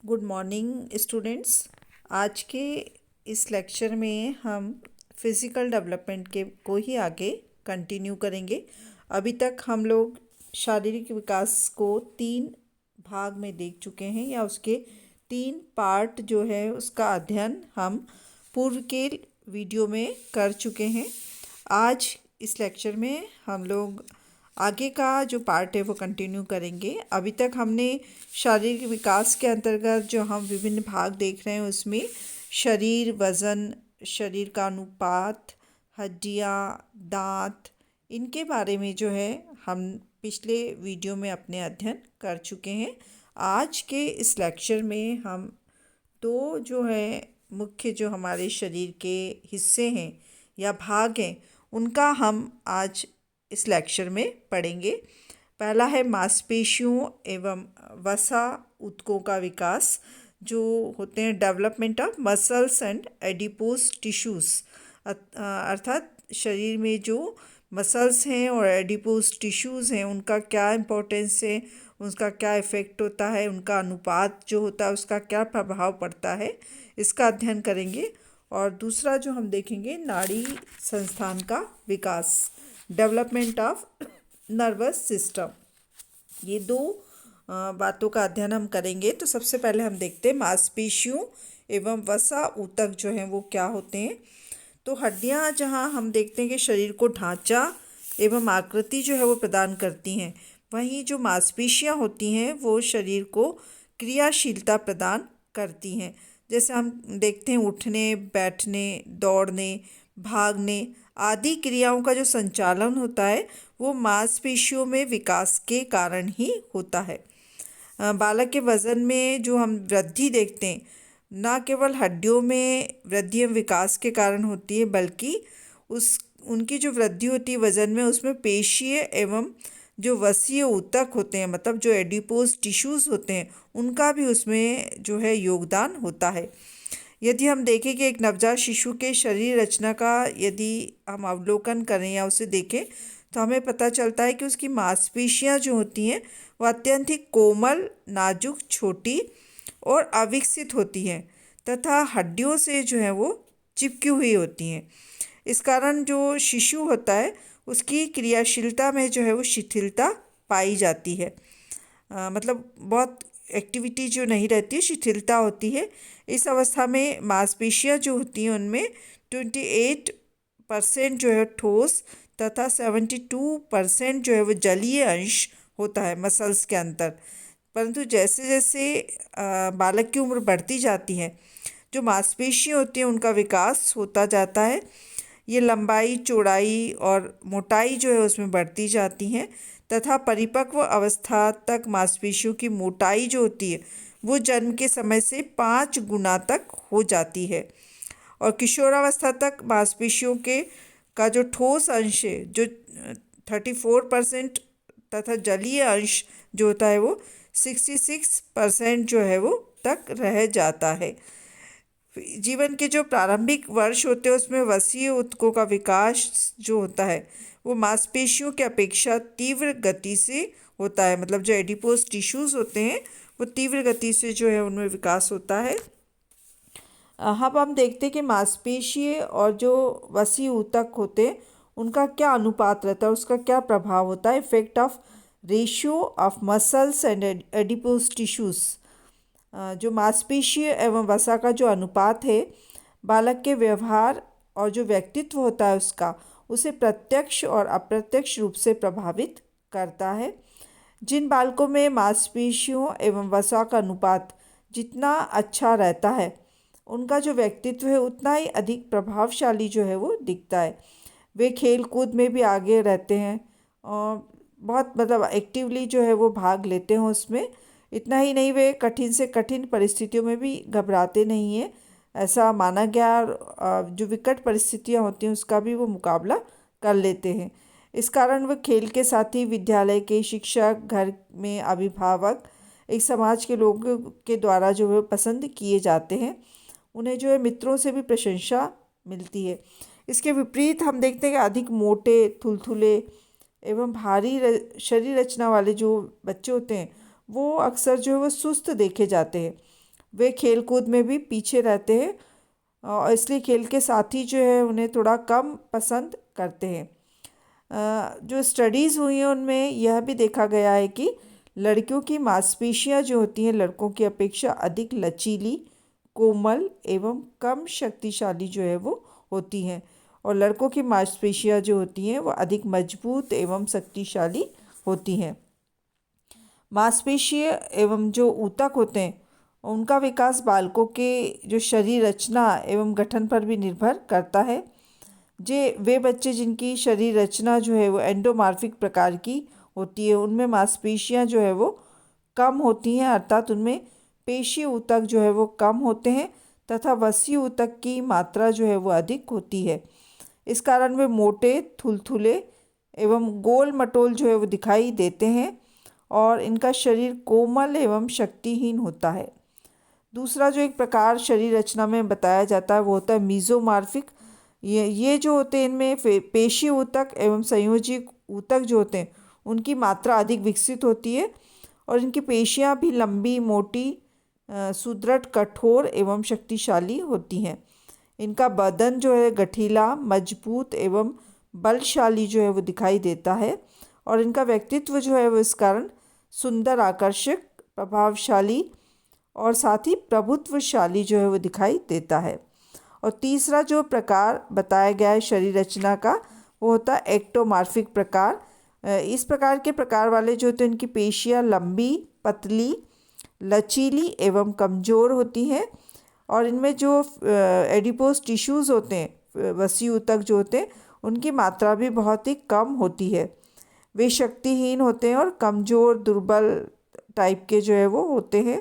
Good morning students. आज के इस लेक्चर में हम फिज़िकल डेवलपमेंट के को ही आगे कंटिन्यू करेंगे। अभी तक हम लोग शारीरिक विकास को 3 भाग में देख चुके हैं, या उसके 3 पार्ट जो है उसका अध्ययन हम पूर्व के वीडियो में कर चुके हैं। आज इस लेक्चर में हम लोग आगे का जो पार्ट है वो कंटिन्यू करेंगे। अभी तक हमने शारीरिक विकास के अंतर्गत जो हम विभिन्न भाग देख रहे हैं उसमें शरीर, वज़न, शरीर का अनुपात, हड्डियाँ, दांत, इनके बारे में जो है हम पिछले वीडियो में अपने अध्ययन कर चुके हैं। आज के इस लेक्चर में हम दो जो है मुख्य जो हमारे शरीर के हिस्से हैं या भाग हैं उनका हम आज इस लेक्चर में पढ़ेंगे। पहला है मांसपेशियों एवं वसा ऊतकों का विकास, जो होते हैं development of muscles and adipose tissues. अर्थात शरीर में जो मसल्स हैं और एडिपोज टिश्यूज़ हैं उनका क्या इम्पोर्टेंस है, उसका क्या इफ़ेक्ट होता है, उनका अनुपात जो होता है उसका क्या प्रभाव पड़ता है, इसका अध्ययन करेंगे। और दूसरा जो हम देखेंगे नाड़ी संस्थान का विकास, डेवलपमेंट ऑफ नर्वस सिस्टम। ये दो बातों का अध्ययन हम करेंगे। तो सबसे पहले हम देखते हैं मांसपेशियों एवं वसा ऊतक जो हैं वो क्या होते हैं। तो हड्डियां जहां हम देखते हैं कि शरीर को ढांचा एवं आकृति जो है वो प्रदान करती हैं, वहीं जो मांसपेशियां होती हैं वो शरीर को क्रियाशीलता प्रदान करती हैं। जैसे हम देखते हैं उठने, बैठने, दौड़ने, भागने आदि क्रियाओं का जो संचालन होता है वो मांसपेशियों में विकास के कारण ही होता है। बालक के वज़न में जो हम वृद्धि देखते हैं, ना केवल हड्डियों में वृद्धि एवं विकास के कारण होती है, बल्कि उनकी जो वृद्धि होती है वज़न में, उसमें पेशीय एवं जो वसीय ऊतक होते हैं, मतलब जो एडिपोज टिश्यूज़ होते हैं, उनका भी उसमें जो है योगदान होता है। यदि हम देखें कि एक नवजात शिशु के शरीर रचना का यदि हम अवलोकन करें या उसे देखें तो हमें पता चलता है कि उसकी मांसपेशियां जो होती हैं वह अत्यंत ही कोमल, नाजुक, छोटी और अविकसित होती हैं तथा हड्डियों से जो है वो चिपकी हुई होती हैं। इस कारण जो शिशु होता है उसकी क्रियाशीलता में जो है वो शिथिलता पाई जाती है। मतलब बहुत एक्टिविटी जो नहीं रहती है, शिथिलता होती है। इस अवस्था में मांसपेशियां जो होती हैं उनमें 28% जो है ठोस तथा 72% जो है वो जलीय अंश होता है मसल्स के अंदर। परंतु जैसे जैसे बालक की उम्र बढ़ती जाती है, जो मांसपेशियां होती हैं उनका विकास होता जाता है। ये लंबाई, चौड़ाई और मोटाई जो है उसमें बढ़ती जाती हैं तथा परिपक्व अवस्था तक मांसपेशियों की मोटाई जो होती है वो जन्म के समय से 5 गुना तक हो जाती है। और किशोरावस्था तक मांसपेशियों के का जो ठोस अंश है जो 34% तथा जलीय अंश जो होता है वो 66% जो है वो तक रह जाता है। जीवन के जो प्रारंभिक वर्ष होते हैं उसमें वसीय ऊतकों का विकास जो होता है वो मांसपेशियों की अपेक्षा तीव्र गति से होता है। मतलब जो एडिपोज टिश्यूज़ होते हैं वो तीव्र गति से जो है उनमें विकास होता है। अब हम देखते हैं कि मांसपेशीय और जो वसीय ऊतक होते हैं उनका क्या अनुपात रहता है, उसका क्या प्रभाव होता है। Effect of ratio of muscles and adipose tissues. जो मांसपेशीय एवं वसा का जो अनुपात है बालक के व्यवहार और जो व्यक्तित्व होता है उसका, उसे प्रत्यक्ष और अप्रत्यक्ष रूप से प्रभावित करता है। जिन बालकों में मांसपेशियों एवं वसा का अनुपात जितना अच्छा रहता है उनका जो व्यक्तित्व है उतना ही अधिक प्रभावशाली जो है वो दिखता है। वे खेल कूद में भी आगे रहते हैं और बहुत मतलब एक्टिवली जो है वो भाग लेते हैं उसमें। इतना ही नहीं, वे कठिन से कठिन परिस्थितियों में भी घबराते नहीं हैं, ऐसा माना गया। जो विकट परिस्थितियां होती हैं उसका भी वो मुकाबला कर लेते हैं। इस कारण वह खेल के साथ ही विद्यालय के शिक्षक, घर में अभिभावक, एक समाज के लोगों के द्वारा जो है पसंद किए जाते हैं। उन्हें जो है मित्रों से भी प्रशंसा मिलती है। इसके विपरीत हम देखते हैं कि अधिक मोटे, थुलथुले एवं भारी शरीर रचना वाले जो बच्चे होते हैं वो अक्सर जो है वो सुस्त देखे जाते हैं। वे खेल कूद में भी पीछे रहते हैं और इसलिए खेल के साथी जो है उन्हें थोड़ा कम पसंद करते हैं। जो स्टडीज़ हुई हैं उनमें यह भी देखा गया है कि लड़कियों की मांसपेशियां जो होती हैं लड़कों की अपेक्षा अधिक लचीली, कोमल एवं कम शक्तिशाली जो है वो होती हैं, और लड़कों की मांसपेशियां जो होती हैं वो अधिक मजबूत एवं शक्तिशाली होती हैं। मांसपेशीय एवं जो ऊतक होते हैं उनका विकास बालकों के जो शरीर रचना एवं गठन पर भी निर्भर करता है। वे बच्चे जिनकी शरीर रचना जो है वो एंडोमार्फिक प्रकार की होती है उनमें मांसपेशियां जो है वो कम होती हैं, अर्थात उनमें पेशी ऊतक जो है वो कम होते हैं तथा वसी ऊतक की मात्रा जो है वो अधिक होती है। इस कारण वे मोटे, थुलथुले एवं गोल मटोल जो है वो दिखाई देते हैं और इनका शरीर कोमल एवं शक्तिहीन होता है। दूसरा जो एक प्रकार शरीर रचना में बताया जाता है वो होता है मीज़ोमॉर्फिक। ये जो होते हैं इनमें पेशी ऊतक एवं संयोजी ऊतक जो होते हैं उनकी मात्रा अधिक विकसित होती है और इनकी पेशियां भी लंबी, मोटी, सुदृढ़, कठोर एवं शक्तिशाली होती हैं। इनका बदन जो है गठीला, मजबूत एवं बलशाली जो है वो दिखाई देता है और इनका व्यक्तित्व जो है वो इस कारण सुंदर, आकर्षक, प्रभावशाली और साथ ही प्रभुत्वशाली जो है वो दिखाई देता है। और तीसरा जो प्रकार बताया गया है शरीर रचना का वो होता है एक्टोमार्फिक प्रकार। इस प्रकार के प्रकार वाले जो होते हैं उनकी पेशियां लंबी, पतली, लचीली एवं कमज़ोर होती हैं और इनमें जो एडिपोज टिश्यूज़ होते हैं, वसी ऊतक जो होते हैं उनकी मात्रा भी बहुत ही कम होती है। वे शक्तिहीन होते हैं और कमज़ोर, दुर्बल टाइप के जो है वो होते हैं।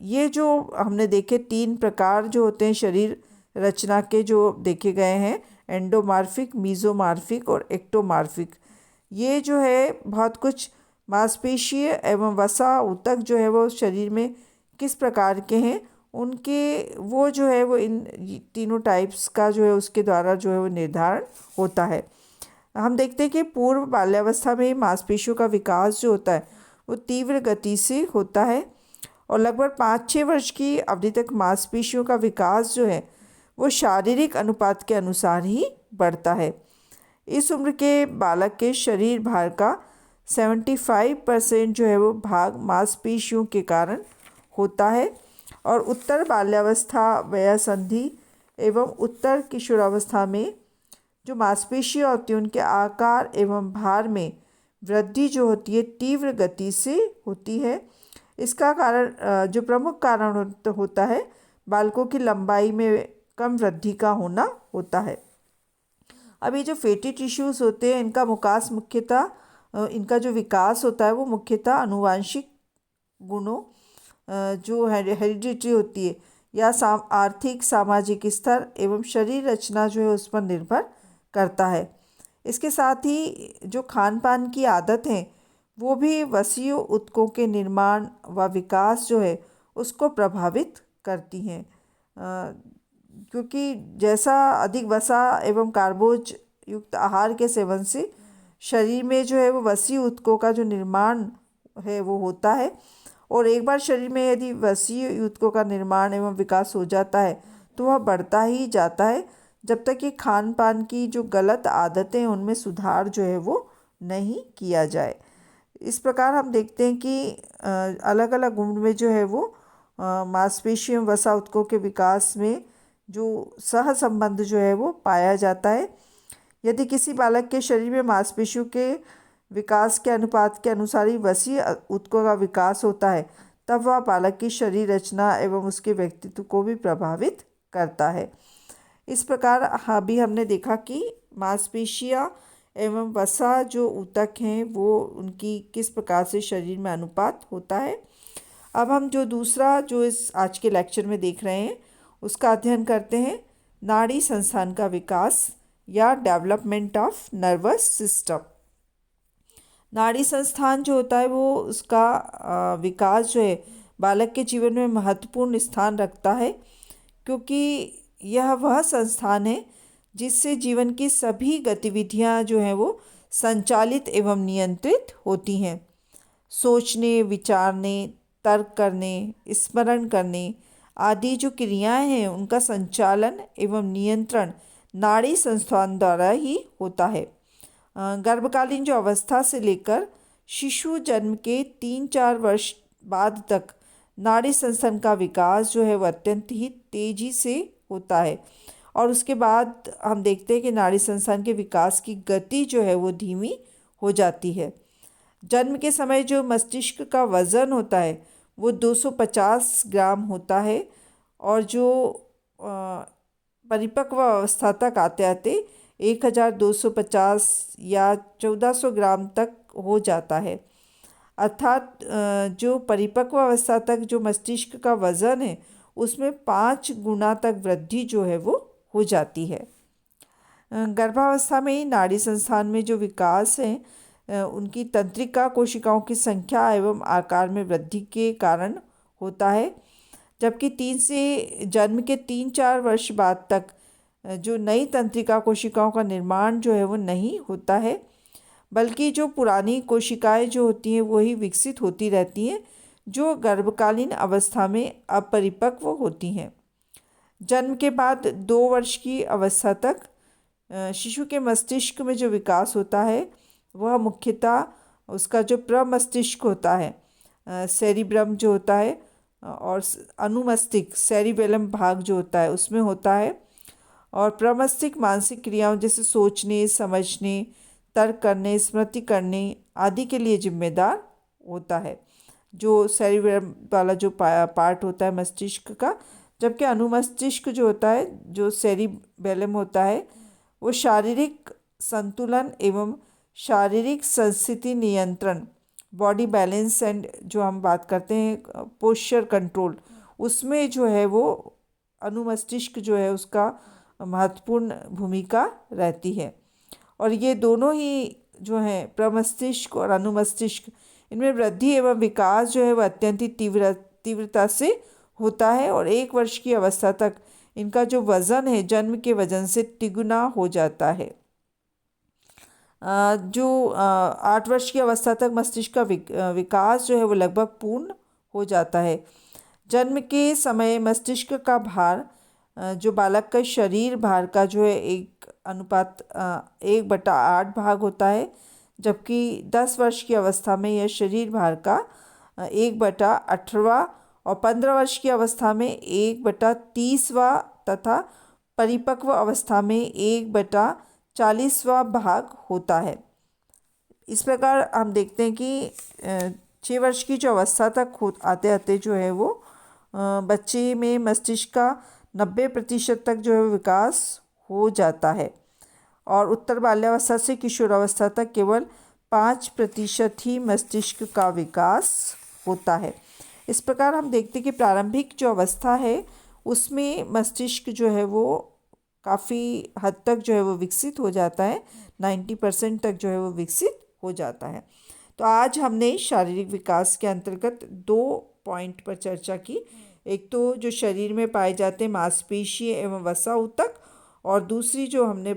ये जो हमने देखे 3 प्रकार जो होते हैं शरीर रचना के जो देखे गए हैं, एंडोमार्फिक, मीज़ोमॉर्फिक और एक्टोमार्फिक, ये जो है बहुत कुछ मांसपेशीय एवं वसा ऊतक जो है वो शरीर में किस प्रकार के हैं उनके वो जो है वो इन तीनों टाइप्स का जो है उसके द्वारा जो है वो निर्धारण होता है। हम देखते हैं कि पूर्व बाल्यावस्था में मांसपेशियों का विकास जो होता है वो तीव्र गति से होता है और लगभग 5-6 वर्ष की अवधि तक मांसपेशियों का विकास जो है वो शारीरिक अनुपात के अनुसार ही बढ़ता है। इस उम्र के बालक के शरीर भार का 75% जो है वो भाग मांसपेशियों के कारण होता है और उत्तर बाल्यावस्था, वयःसंधि एवं उत्तर किशोरावस्था में जो मांसपेशियाँ होती हैं उनके आकार एवं भार में वृद्धि जो होती है तीव्र गति से होती है। इसका कारण जो प्रमुख कारण होता है बालकों की लंबाई में कम वृद्धि का होना होता है। अब ये जो फैटी टिश्यूज़ होते हैं इनका जो विकास होता है वो मुख्यतः आनुवांशिक गुणों जो हेरिडिटी होती है या आर्थिक, सामाजिक स्तर एवं शरीर रचना जो है उस पर निर्भर करता है। इसके साथ ही जो खान पान की आदत है वो भी वसीय ऊतकों के निर्माण व विकास जो है उसको प्रभावित करती हैं, क्योंकि जैसा अधिक वसा एवं कार्बोज युक्त आहार के सेवन से शरीर में जो है वो वसीय ऊतकों का जो निर्माण है वो होता है और एक बार शरीर में यदि वसीय ऊतकों का निर्माण एवं विकास हो जाता है तो वह बढ़ता ही जाता है जब तक कि खान पान की जो गलत आदतें उनमें सुधार जो है वो नहीं किया जाए। इस प्रकार हम देखते हैं कि अलग अलग उम्र में जो है वो मांसपेशियों वसा ऊतकों के विकास में जो सह संबंध जो है वो पाया जाता है। यदि किसी बालक के शरीर में मांसपेशियों के विकास के अनुपात के अनुसार ही वसीय ऊतकों का विकास होता है तब वह बालक की शरीर रचना एवं उसके व्यक्तित्व को भी प्रभावित करता है। इस प्रकार अभी हमने देखा कि मांसपेशियाँ एवं वसा जो ऊतक हैं वो उनकी किस प्रकार से शरीर में अनुपात होता है। अब हम जो दूसरा जो इस आज के लेक्चर में देख रहे हैं उसका अध्ययन करते हैं, नाड़ी संस्थान का विकास या डेवलपमेंट ऑफ नर्वस सिस्टम। नाड़ी संस्थान जो होता है वो उसका विकास जो है बालक के जीवन में महत्वपूर्ण स्थान रखता है, क्योंकि यह वह संस्थान है जिससे जीवन की सभी गतिविधियां जो हैं वो संचालित एवं नियंत्रित होती हैं। सोचने, विचारने तर्क करने, स्मरण करने आदि जो क्रियाएं हैं उनका संचालन एवं नियंत्रण नाड़ी संस्थान द्वारा ही होता है। गर्भकालीन जो अवस्था से लेकर शिशु जन्म के 3-4 वर्ष बाद तक नाड़ी संस्थान का विकास जो है वो अत्यंत ही तेजी से होता है और उसके बाद हम देखते हैं कि नाड़ी संस्थान के विकास की गति जो है वो धीमी हो जाती है। जन्म के समय जो मस्तिष्क का वज़न होता है वो 250 ग्राम होता है और जो परिपक्व अवस्था तक आते आते 1250 या 1400 ग्राम तक हो जाता है। अर्थात जो परिपक्व अवस्था तक जो मस्तिष्क का वज़न है उसमें 5 गुना तक वृद्धि जो है वो हो जाती है। गर्भावस्था में ही नाड़ी संस्थान में जो विकास है उनकी तंत्रिका कोशिकाओं की संख्या एवं आकार में वृद्धि के कारण होता है, जबकि जन्म के 3-4 वर्ष बाद तक जो नई तंत्रिका कोशिकाओं का निर्माण जो है वो नहीं होता है, बल्कि जो पुरानी कोशिकाएं जो होती हैं वही विकसित होती रहती हैं जो गर्भकालीन अवस्था में अपरिपक्व होती हैं। जन्म के बाद 2 वर्ष की अवस्था तक शिशु के मस्तिष्क में जो विकास होता है वह मुख्यतः उसका जो प्रमस्तिष्क होता है, सेरिब्रम जो होता है, और अनुमस्तिष्क सेरिबेलम भाग जो होता है उसमें होता है। और प्रमस्तिष्क मानसिक क्रियाओं जैसे सोचने, समझने, तर्क करने, स्मृति करने आदि के लिए जिम्मेदार होता है, जो सेरिबेलम वाला जो पार्ट होता है मस्तिष्क का। जबकि अनुमस्तिष्क जो होता है, जो सेरिबेलम होता है, वो शारीरिक संतुलन एवं शारीरिक संस्थिति नियंत्रण, बॉडी बैलेंस एंड जो हम बात करते हैं पोस्चर कंट्रोल, उसमें जो है वो अनुमस्तिष्क जो है उसका महत्वपूर्ण भूमिका रहती है। और ये दोनों ही जो हैं प्रमस्तिष्क और अनुमस्तिष्क, इनमें वृद्धि एवं विकास जो है वह अत्यंत ही तीव्रता से होता है और 1 वर्ष की अवस्था तक इनका जो वज़न है जन्म के वज़न से तिगुना हो जाता है। जो 8 वर्ष की अवस्था तक मस्तिष्क का विकास जो है वो लगभग पूर्ण हो जाता है। जन्म के समय मस्तिष्क का भार जो बालक का शरीर भार का जो है 1/8 भाग होता है, जबकि 10 वर्ष की अवस्था में यह शरीर भार का 1/18 और 15 वर्ष की अवस्था में 1/30 तथा परिपक्व अवस्था में 1/40 भाग होता है। इस प्रकार हम देखते हैं कि 6 वर्ष की जो अवस्था तक आते आते जो है वो बच्चे में मस्तिष्क का 90% तक जो है विकास हो जाता है और उत्तर बाल्यावस्था से किशोरावस्था तक केवल 5% ही मस्तिष्क का विकास होता है। इस प्रकार हम देखते हैं कि प्रारंभिक जो अवस्था है उसमें मस्तिष्क जो है वो काफ़ी हद तक जो है वो विकसित हो जाता है, 90% तक जो है वो विकसित हो जाता है। तो आज हमने शारीरिक विकास के अंतर्गत 2 पॉइंट पर चर्चा की। एक तो जो शरीर में पाए जाते हैं मांसपेशी एवं वसा ऊतक, और दूसरी जो हमने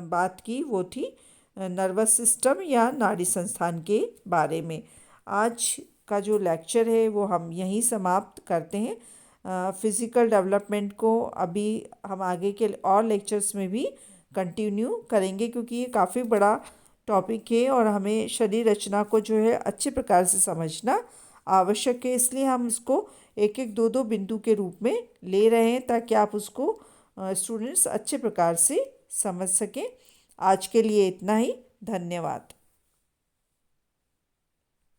बात की वो थी नर्वस सिस्टम या नाड़ी संस्थान के बारे में। आज का जो लेक्चर है वो हम यहीं समाप्त करते हैं। फिज़िकल डेवलपमेंट को अभी हम आगे के और लेक्चर्स में भी कंटिन्यू करेंगे, क्योंकि ये काफ़ी बड़ा टॉपिक है और हमें शरीर रचना को जो है अच्छे प्रकार से समझना आवश्यक है। इसलिए हम इसको 1-1, 2-2 बिंदु के रूप में ले रहे हैं ताकि आप उसको स्टूडेंट्स अच्छे प्रकार से समझ सकें। आज के लिए इतना ही। धन्यवाद।